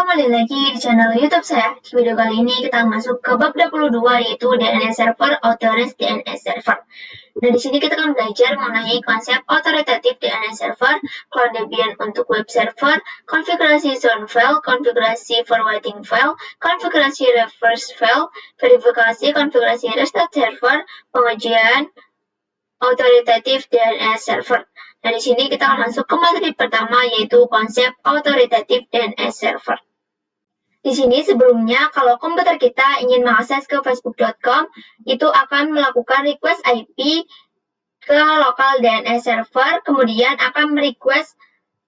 kembali lagi di channel YouTube saya. Di video kali ini kita masuk ke bab 22 yaitu DNS Server, Authorized DNS Server. Nah, di sini kita akan belajar mengenai konsep authoritative DNS Server, Clone Debian untuk web server, konfigurasi zone file, konfigurasi forwarding file, konfigurasi reverse file, verifikasi, konfigurasi restart server, pengujian authoritative DNS Server. Nah, di sini kita akan masuk ke materi pertama yaitu konsep authoritative DNS server. Di sini sebelumnya kalau komputer kita ingin mengakses ke facebook.com itu akan melakukan request IP ke local DNS server, kemudian akan merequest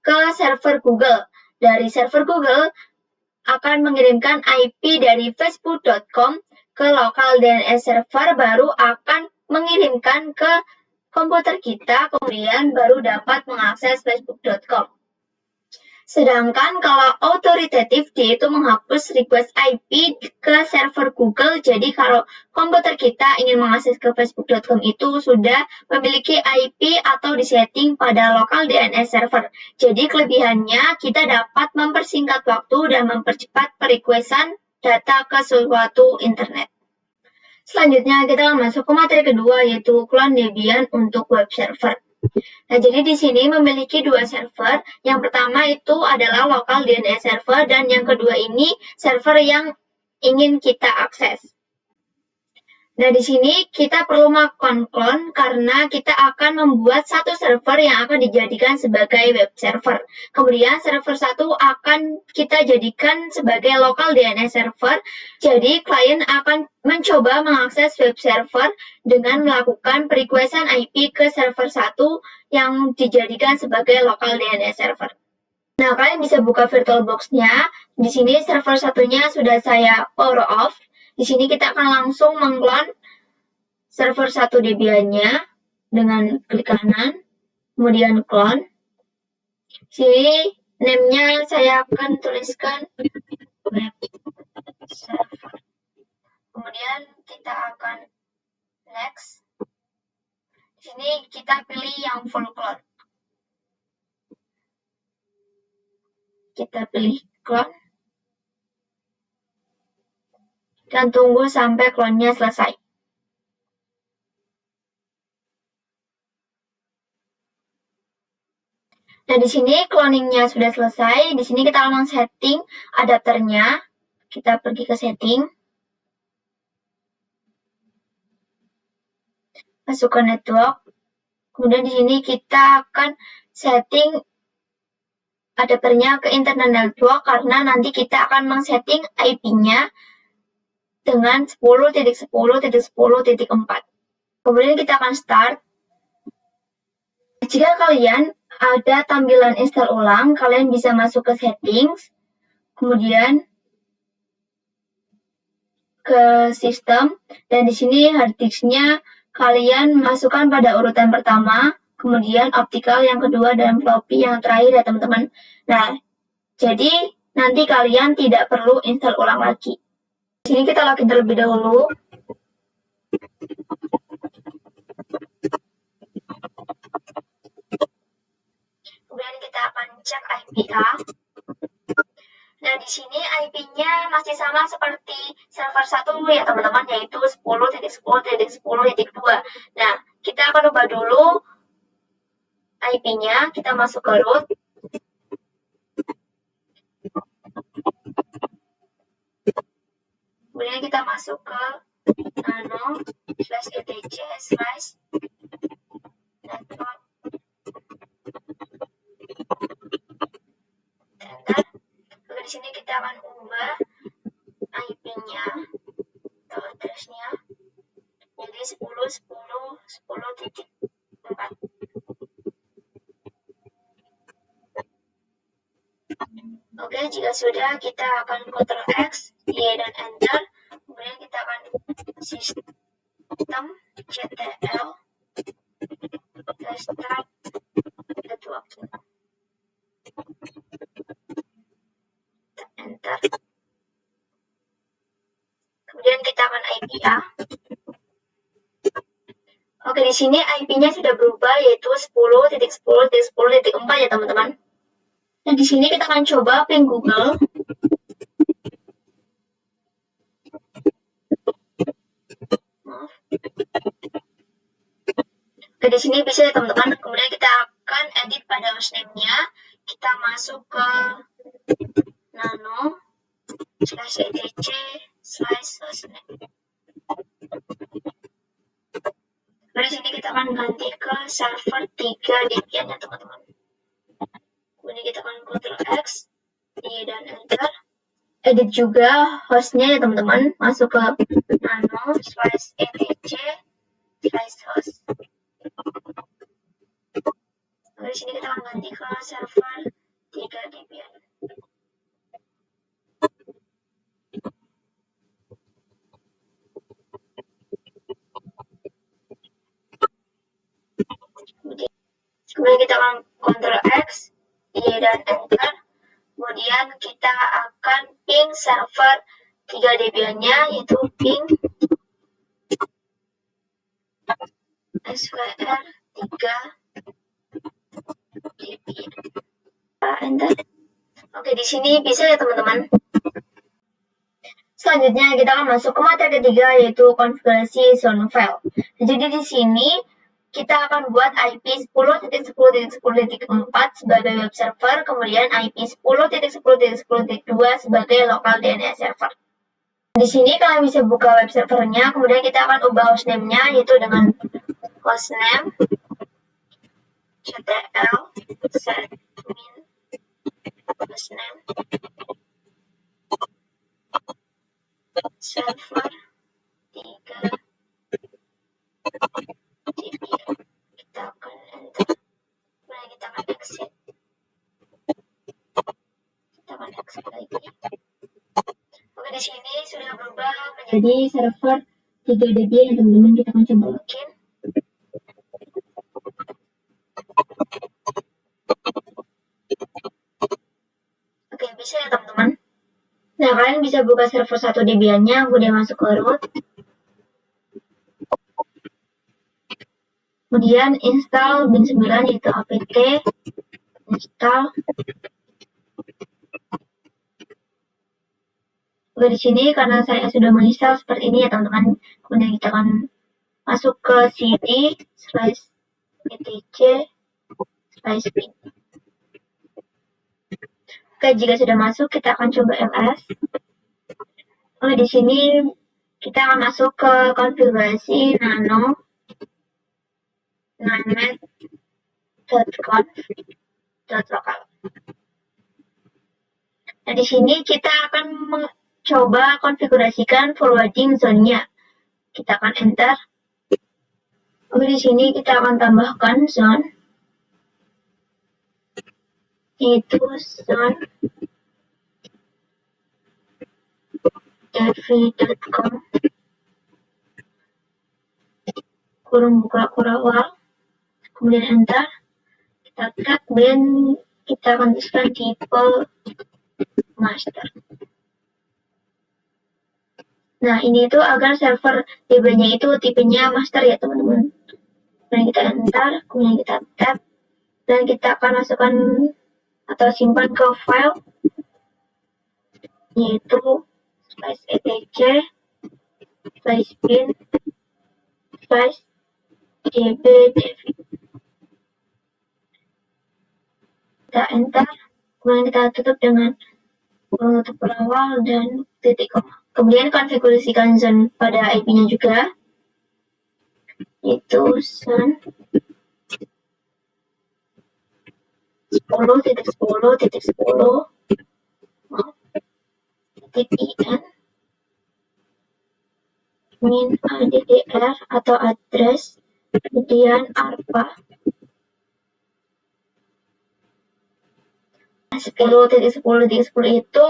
ke server Google. Dari server Google akan mengirimkan IP dari facebook.com ke local DNS server, baru akan mengirimkan ke komputer kita, kemudian baru dapat mengakses facebook.com. Sedangkan kalau authoritative, dia itu menghapus request IP ke server Google. Jadi kalau komputer kita ingin mengakses ke facebook.com itu sudah memiliki IP atau disetting pada local DNS server. Jadi kelebihannya kita dapat mempersingkat waktu dan mempercepat perequestan data ke suatu internet. Selanjutnya kita akan masuk ke materi kedua yaitu Clone Debian untuk web server. Nah, jadi di sini memiliki dua server. Yang pertama itu adalah local DNS server dan yang kedua ini server yang ingin kita akses. Nah, di sini kita perlu melakukan clone karena kita akan membuat satu server yang akan dijadikan sebagai web server. Kemudian server satu akan kita jadikan sebagai local DNS server. Jadi klien akan mencoba mengakses web server dengan melakukan requestan IP ke server satu yang dijadikan sebagai local DNS server. Nah, kalian bisa buka VirtualBox-nya. Di sini server satunya sudah saya power off. Di sini kita akan langsung mengklon server 1 Debian-nya dengan klik kanan, kemudian clone. Sini name-nya saya akan tuliskan web server. Kemudian kita akan next. Di sini kita pilih yang full clone. Kita pilih clone. Dan tunggu sampai clone-nya selesai. Nah, di sini cloning-nya sudah selesai. Di sini kita akan setting adapternya. Kita pergi ke setting. Masuk ke network. Kemudian di sini kita akan setting adapternya ke internal network karena nanti kita akan men-setting IP-nya dengan 10.10.10.4. Kemudian kita akan start. Jika kalian ada tampilan install ulang, kalian bisa masuk ke settings, kemudian ke sistem, dan di sini hard disk-nya kalian masukkan pada urutan pertama, kemudian optical yang kedua, dan floppy yang terakhir ya teman-teman. Nah, jadi nanti kalian tidak perlu install ulang lagi. Di sini kita login terlebih dahulu. Kemudian kita akan cek IP-nya. Nah, di sini IP-nya masih sama seperti server 1 ya teman-teman, yaitu 10.10.10.2. Nah, kita akan ubah dulu IP-nya, kita masuk ke root. Kemudian kita masuk ke nano/etc/network. Enter. Lalu di sini kita akan ubah IP-nya atau address-nya jadi 10.10.10.4. Oke, jika sudah kita akan Ctrl X, Y dan Enter. Kemudian kita akan sistem ctl restart network. Enter. Kemudian kita akan IP ya. Oke, di sini IP-nya sudah berubah yaitu 10.10.10.4 ya teman-teman. Nah, di sini kita akan coba ping Google. Oke, di sini bisa ya teman-teman. Kemudian kita akan edit pada hostname-nya. Kita masuk ke nano /etc/hostname. Di sini kita akan ganti ke server 3 Debian ya teman-teman. Kemudian kita akan Ctrl X, Y dan Enter. Edit juga hostnya ya teman-teman. Masuk ke nano/etc/host. Di sini kita akan ganti ke server 3 Debian. Kemudian kita akan Ctrl X, Y dan Enter. Kemudian kita akan ping server 3 Debian-nya, yaitu ping SVR 3 Debian. Enter. Oke, di sini bisa ya teman-teman. Selanjutnya kita akan masuk ke materi ketiga, yaitu konfigurasi zone file. Jadi di sini kita akan buat IP 10.10.10.4 sebagai web server, kemudian IP 10.10.10.2 sebagai local DNS server. Di sini kalian bisa buka web servernya, kemudian kita akan ubah hostname-nya, yaitu dengan hostname ctl set min hostname server 3 Debian. Kita akan enter. Kemudian kita akan exit. Kita akan exit lagi. Oke, di sini sudah berubah menjadi server 3 Debian ya teman-teman. Kita akan coba login. Oke, bisa ya teman-teman. Nah, kalian bisa buka server 1 Debian-nya, kemudian masuk ke root. Kemudian install bin 9, yaitu apt install. Oke, di sini karena saya sudah menginstal seperti ini ya teman-teman. Kemudian kita akan masuk ke cd/etc/bin. Oke, jika sudah masuk, kita akan coba ls. Oke, di sini kita akan masuk ke konfigurasi nano/conf.local. Nah, di sini kita akan mencoba konfigurasikan forwarding zone-nya. Kita akan enter. Oke, di sini kita akan tambahkan zone, yaitu zone dev.com kurung buka kurawal, kemudian enter. Kita tag dan kita akan tuliskan tipe master. Nah, ini itu agar server DB-nya itu tipenya master ya teman-teman. Kemudian kita enter, kemudian kita tab, dan kita akan masukkan atau simpan ke file, yaitu /etc/bin/db/dev. Kita enter, kemudian kita tutup dengan tutup berawal dan titik koma. Kemudian konfigurasikan zone pada IP-nya juga, yaitu zone 10.10.10.in min addr atau address, kemudian arpa 10.10.10 itu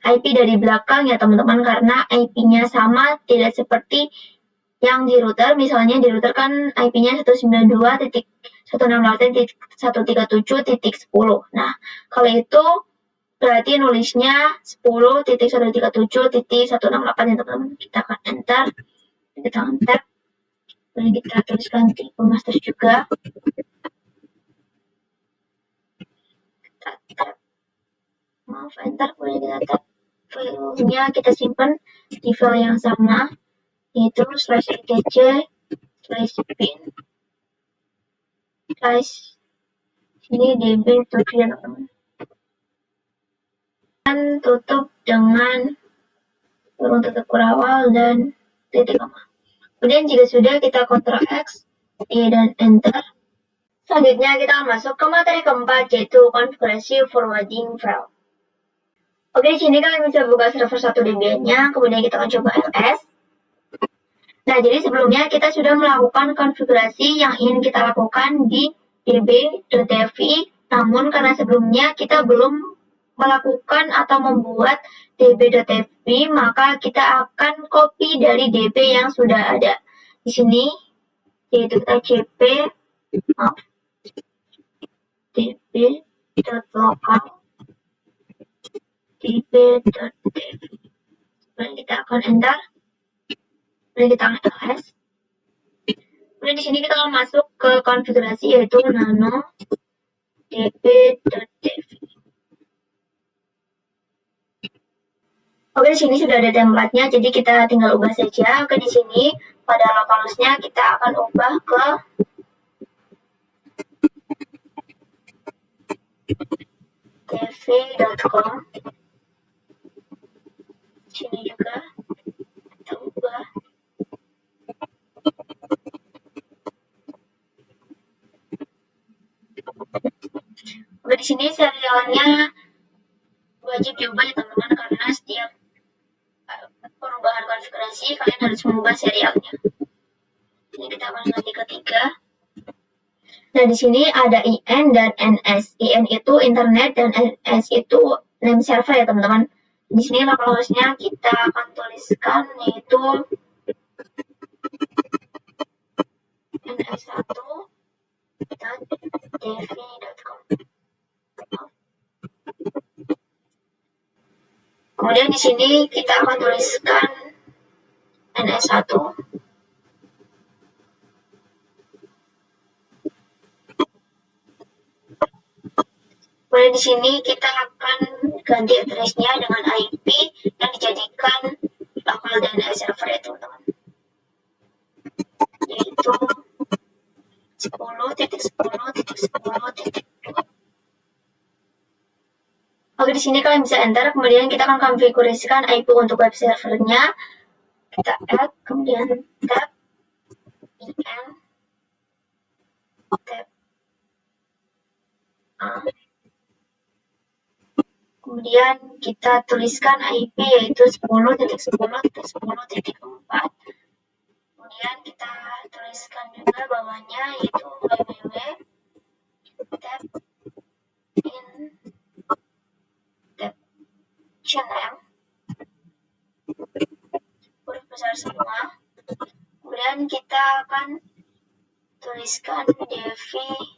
IP dari belakang ya teman-teman, karena IP-nya sama, tidak seperti yang di router. Misalnya di router kan IP-nya 192.168.137.10. Nah, kalau itu berarti nulisnya 10.137.168 ya teman-teman. Kita akan enter, kita akan tab, kemudian kita tuliskan tipe master juga. Kita tab, maaf, enter, kemudian kita tab. Filenya kita simpan di file yang sama, yaitu /etc/bin. Guys, sini db7 ya teman-teman. Dan tutup dengan kurung tutup kurawal dan titik koma. Kemudian jika sudah, kita Ctrl X, Y dan Enter. Selanjutnya kita akan masuk ke materi keempat, yaitu konfigurasi forwarding file. Oke, di sini kalian bisa buka server 1 Debian-nya, kemudian kita akan coba ls. Nah, jadi sebelumnya kita sudah melakukan konfigurasi yang ingin kita lakukan di db.dvi, namun karena sebelumnya kita belum melakukan atau membuat db.dvi, maka kita akan copy dari db yang sudah ada. Di sini, yaitu kita cp db.local db.dvi. Kemudian kita akan enter. Kemudian kita akan ls. Kemudian di sini kita akan masuk ke konfigurasi, yaitu nano db.dvi. Oke, di sini sudah ada templatenya, jadi kita tinggal ubah saja. Oke, di sini pada localhost-nya kita akan ubah ke dv.com. Sini juga kita ubah. Oke, di sini serialnya wajib diubah ya teman-teman, karena setiap perubahan konfigurasi kalian harus mengubah serialnya. Ini kita akan ganti ke 3. Nah, di sini ada IN dan NS. IN itu internet dan NS itu name server ya teman-teman. Di sini localhost-nya kita akan tuliskan, yaitu ns1.dv.com. Kemudian di sini kita akan tuliskan ns1. Kemudian di sini kita akan ganti address-nya dengan IP yang dijadikan local DNS server ya teman-teman. Yaitu 10.10.10.2. Oke, di sini kalian bisa enter, kemudian kita akan konfigurasikan IP untuk web servernya. Kita add, kemudian tab in, tab A. Kemudian kita tuliskan IP, yaitu 10.10.10.4. Kemudian kita tuliskan juga bawahnya, yaitu www tab in tab channel, huruf besar semua. Kemudian kita akan tuliskan dv.com.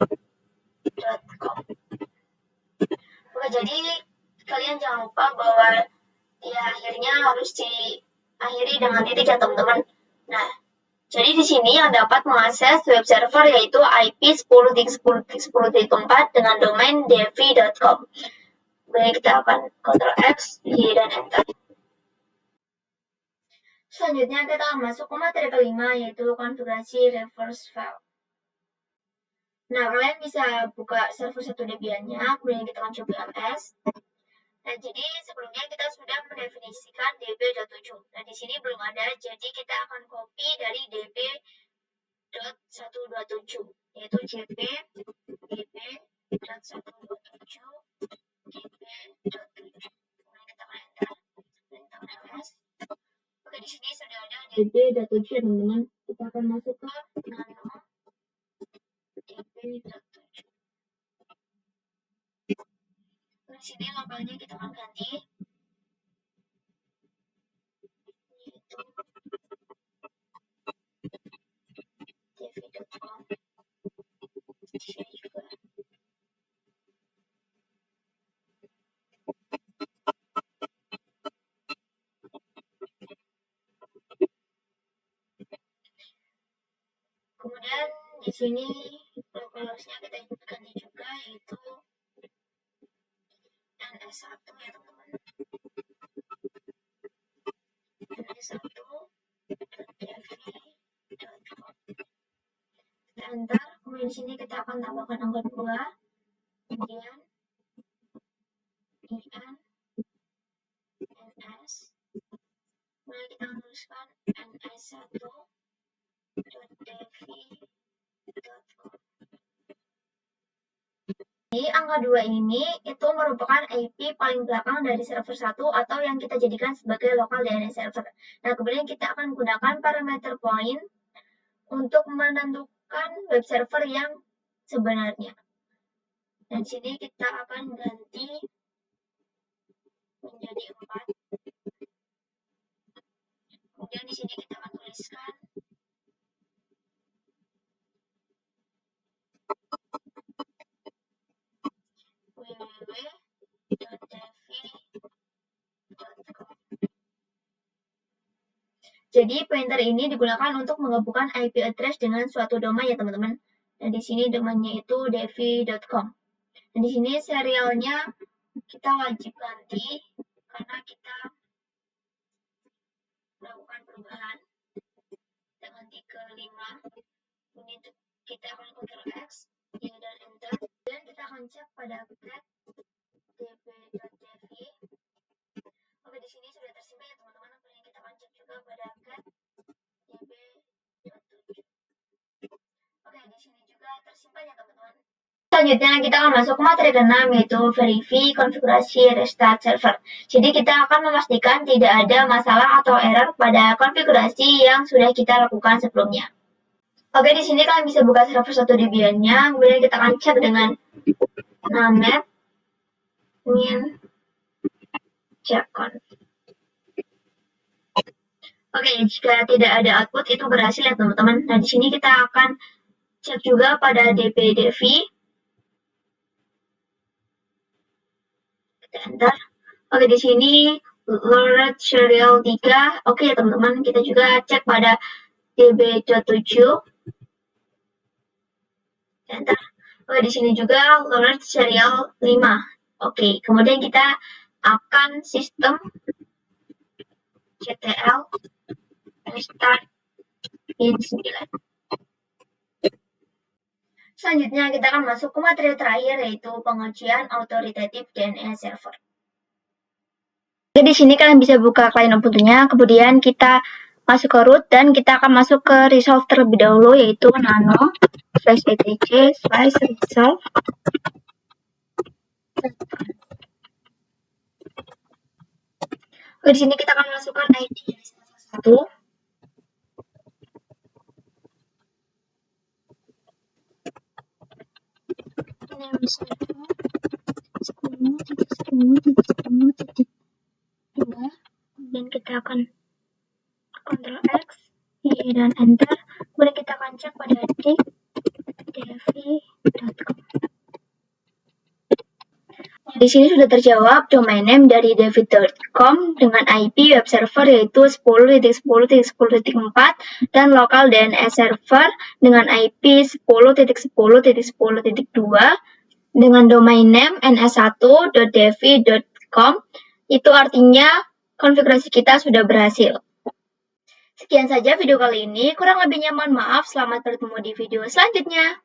Oke, jadi kalian jangan lupa bahwa di akhirnya harus diakhiri dengan titik ya teman-teman. Nah, jadi di sini yang dapat mengakses web server yaitu IP 10.10.10.4 dengan domain dv.com. Kemudian kita akan Ctrl X, Y dan Enter. Selanjutnya kita akan masuk ke materi kelima, yaitu konfigurasi reverse file. Nah, kalian bisa buka server 1 Debian-nya, kemudian kita akan coba ls. Nah, jadi sebelumnya kita sudah mendefinisikan db.7. Nah, di sini belum ada, jadi kita akan copy dari db.127, yaitu cp db.127 db.7. Kemudian kita akan enter, kemudian kita akan ls. Oke, di sini sudah ada db.7 teman-teman. Kita akan masuk ke nano db.7. Di sini lokalnya kita akan ganti, yaitu dv.com. Di sini juga. Kemudian di sini localhost-nya kita ganti juga, yaitu ns1 ya teman-teman. ns1.dv.com. Enter, kemudian di sini kita akan tambahkan angka 2, kemudian IN, NS, kemudian kita akan tuliskan ns1.devi.com. Jadi angka 2 ini itu merupakan IP paling belakang dari server 1 atau yang kita jadikan sebagai local DNS server. Nah, kemudian kita akan gunakan parameter point untuk menentukan web server yang sebenarnya. Dan di sini kita akan ganti menjadi 4. Kemudian di sini kita akan tuliskan www.devi.com. Jadi pointer ini digunakan untuk menggabungkan IP address dengan suatu domain ya teman-teman. Dan di sini domainnya itu devi.com. Dan di sini serialnya kita wajib ganti karena kita melakukan perubahan dengan 3, 5. Kemudian kita akan Ctrl X, Y dan Enter. Dan kita akan cek pada get db.devi. Oke, di sini sudah tersimpan ya teman-teman. Kemudian kita akan cek juga pada get db.7. Oke, di sini juga tersimpan ya teman-teman. Selanjutnya kita akan masuk ke materi ke-6 yaitu verify konfigurasi restart server. Jadi kita akan memastikan tidak ada masalah atau error pada konfigurasi yang sudah kita lakukan sebelumnya. Oke, di sini kalian bisa buka server 1 Debian-nya, kemudian kita akan cek dengan name min checkcon. Oke, jika tidak ada output itu berhasil ya teman-teman. Nah, di sini kita akan cek juga pada db-devi. Kita enter. Oke, di sini load serial 3. Oke ya teman-teman, kita juga cek pada db.7. Enter. Oke, di sini juga load serial 5. Oke, kemudian kita akan sistem ctl restart pin 9. Selanjutnya kita akan masuk ke materi terakhir yaitu pengujian authoritative DNS server. Oke, di sini kalian bisa buka klien Ubuntu-nya, kemudian kita masuk ke root dan kita akan masuk ke resolve terlebih dahulu yaitu nano/etc/resolve. Oke, di sini kita akan masukkan ID dari server 1. Name server 10.10.10.2. Dan kita akan Ctrl X, Y dan Enter. Kemudian kita akan cek pada devi.com. Di sini sudah terjawab domain name dari devi.com dengan IP web server yaitu 10.10.10.4 dan local DNS server dengan IP 10.10.10.2 dengan domain name ns1.devi.com. Itu artinya konfigurasi kita sudah berhasil. Sekian saja video kali ini, kurang lebihnya mohon maaf, selamat bertemu di video selanjutnya.